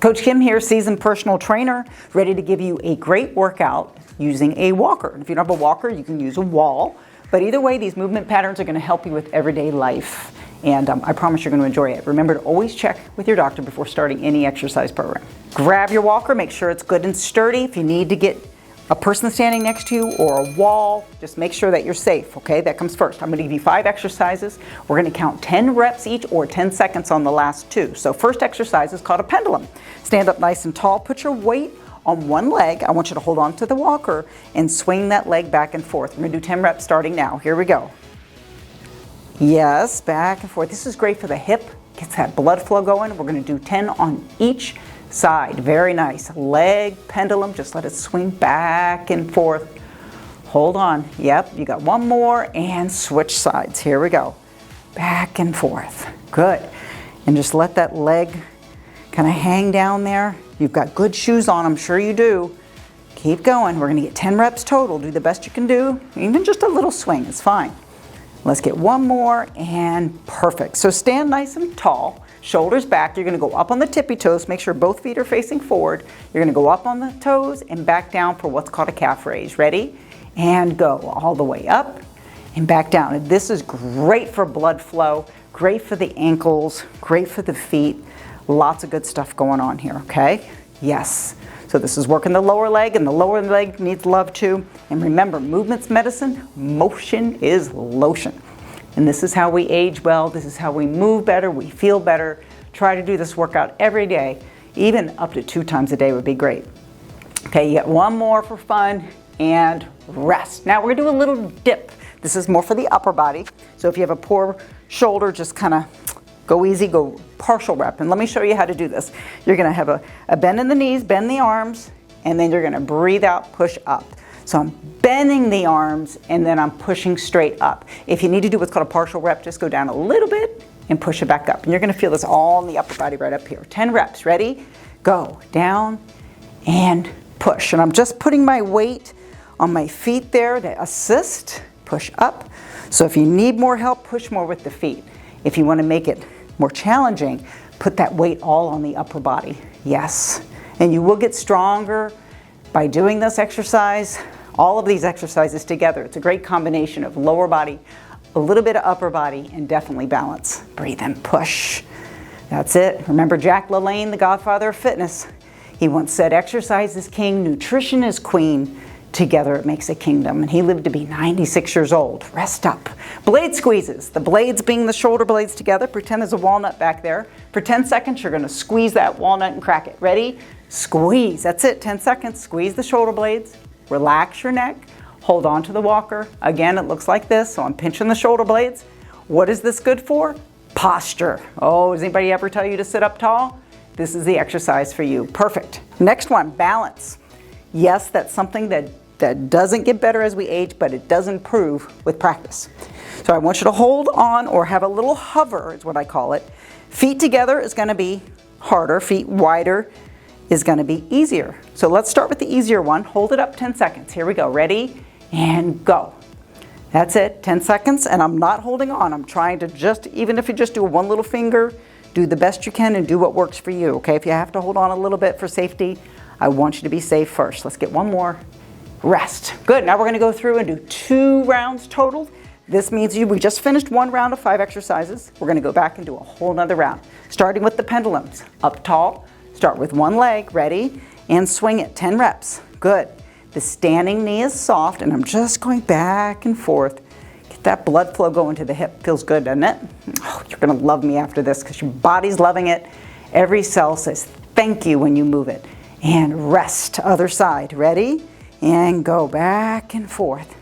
Coach Kim here, seasoned personal trainer, ready to give you a great workout using a walker. If you don't have a walker, you can use a wall. But either way, these movement patterns are going to help you with everyday life. And I promise you're going to enjoy it. Remember to always check with your doctor before starting any exercise program. Grab your walker, make sure it's good and sturdy. If you need to get a person standing next to you or a wall, just make sure that you're safe, okay? That comes first. I'm going to give you 5 exercises. We're going to count 10 reps each or 10 seconds on the last 2. So first exercise is called a pendulum. Stand up nice and tall. Put your weight on one leg. I want you to hold on to the walker and swing that leg back and forth. We're going to do 10 reps starting now. Here we go. Yes, back and forth. This is great for the hip. Gets that blood flow going. We're going to do 10 on each side. Very nice. Leg pendulum. Just let it swing back and forth. Hold on. Yep, you got one more and switch sides. Here we go. Back and forth. Good. And just let that leg kind of hang down there. You've got good shoes on, I'm sure you do. Keep going. We're going to get 10 reps total. Do the best you can do. Even just a little swing is fine. Let's get one more and perfect. So stand nice and tall, shoulders back. You're going to go up on the tippy toes. Make sure both feet are facing forward. You're going to go up on the toes and back down for what's called a calf raise. Ready? And go all the way up and back down. And this is great for blood flow, great for the ankles, great for the feet. Lots of good stuff going on here, okay? Yes. So this is working the lower leg, and the lower leg needs love too. And remember, movement's medicine, motion is lotion. And this is how we age well. This is how we move better, we feel better. Try to do this workout every day, even up to 2 times a day would be great. Okay, you got one more for fun and rest. Now we're gonna do a little dip. This is more for the upper body. So if you have a poor shoulder, just kind of go easy, go partial rep. And let me show you how to do this. You're going to have a bend in the knees, bend the arms, and then you're going to breathe out, push up. So I'm bending the arms, and then I'm pushing straight up. If you need to do what's called a partial rep, just go down a little bit and push it back up. And you're going to feel this all in the upper body right up here. 10 reps. Ready? Go. Down and push. And I'm just putting my weight on my feet there to assist. Push up. So if you need more help, push more with the feet. If you want to make it more challenging, put that weight all on the upper body. Yes. And you will get stronger by doing this exercise. All of these exercises together. It's a great combination of lower body, a little bit of upper body, and definitely balance. Breathe and push. That's it. Remember Jack LaLanne, the godfather of fitness. He once said, exercise is king, nutrition is queen. Together it makes a kingdom. And he lived to be 96 years old. Rest up. Blade squeezes. The blades being the shoulder blades together. Pretend there's a walnut back there. For 10 seconds, you're going to squeeze that walnut and crack it. Ready? Squeeze. That's it. 10 seconds. Squeeze the shoulder blades. Relax your neck. Hold on to the walker. Again, it looks like this. So I'm pinching the shoulder blades. What is this good for? Posture. Oh, does anybody ever tell you to sit up tall? This is the exercise for you. Perfect. Next one, balance. Yes, that's something that doesn't get better as we age, but it does improve with practice. So I want you to hold on or have a little hover is what I call it. Feet together is going to be harder. Feet wider is going to be easier. So let's start with the easier one. Hold it up 10 seconds. Here we go. Ready? And go. That's it. 10 seconds. And I'm not holding on. I'm trying to just, even if you just do one little finger, do the best you can and do what works for you. Okay? If you have to hold on a little bit for safety, I want you to be safe first. Let's get one more. Rest. Good. Now we're going to go through and do 2 rounds total. This means we just finished 1 round of 5 exercises. We're going to go back and do a whole nother round. Starting with the pendulums. Up tall. Start with one leg. Ready? And swing it. 10 reps. Good. The standing knee is soft and I'm just going back and forth. Get that blood flow going to the hip. Feels good, doesn't it? Oh, you're going to love me after this because your body's loving it. Every cell says thank you when you move it. And rest. Other side. Ready? And go back and forth.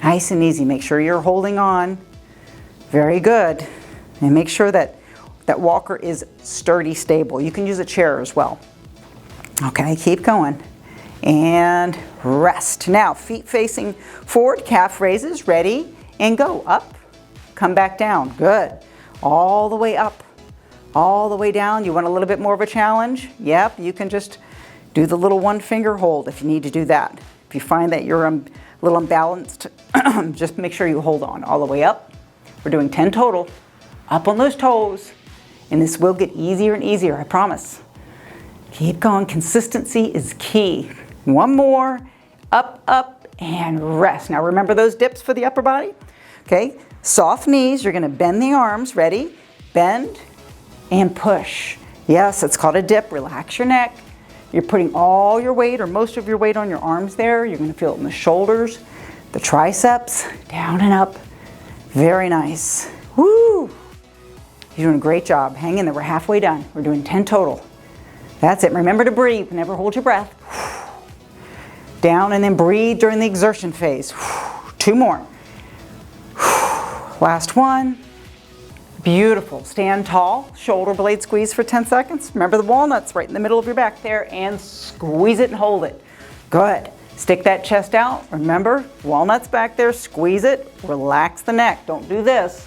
Nice and easy. Make sure you're holding on. Very good. And make sure that that walker is sturdy, stable. You can use a chair as well. Okay, keep going. And rest. Now, feet facing forward, calf raises. Ready? And go. Up. Come back down. Good. All the way up. All the way down. You want a little bit more of a challenge? Yep, you can just do the little 1 finger hold if you need to do that. If you find that you're a little unbalanced, just make sure you hold on all the way up. We're doing 10 total. Up on those toes. And this will get easier and easier, I promise. Keep going. Consistency is key. One more. Up, up, and rest. Now remember those dips for the upper body? Okay, soft knees. You're going to bend the arms. Ready? Bend and push. Yes, it's called a dip. Relax your neck. You're putting all your weight or most of your weight on your arms there. You're going to feel it in the shoulders, the triceps, down and up. Very nice. Woo! You're doing a great job. Hang in there. We're halfway done. We're doing 10 total. That's it. Remember to breathe. Never hold your breath. Down and then breathe during the exertion phase. 2 more. Last one. Beautiful. Stand tall. Shoulder blade squeeze for 10 seconds. Remember the walnuts right in the middle of your back there, and squeeze it and hold it. Good. Stick that chest out. Remember, walnuts back there. Squeeze it. Relax the neck. Don't do this.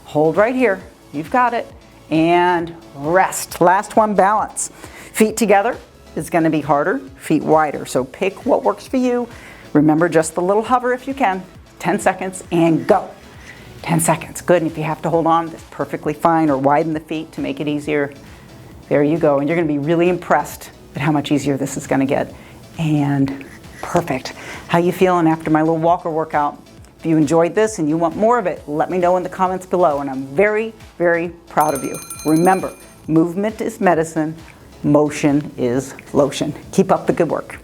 Hold right here. You've got it. And rest. Last one, balance. Feet together is going to be harder. Feet wider. So pick what works for you. Remember just the little hover if you can. 10 seconds and go. 10 seconds. Good. And if you have to hold on, that's perfectly fine, or widen the feet to make it easier. There you go. And you're going to be really impressed at how much easier this is going to get. And perfect. How you feeling after my little walker workout? If you enjoyed this and you want more of it, let me know in the comments below. And I'm very, very proud of you. Remember, movement is medicine. Motion is lotion. Keep up the good work.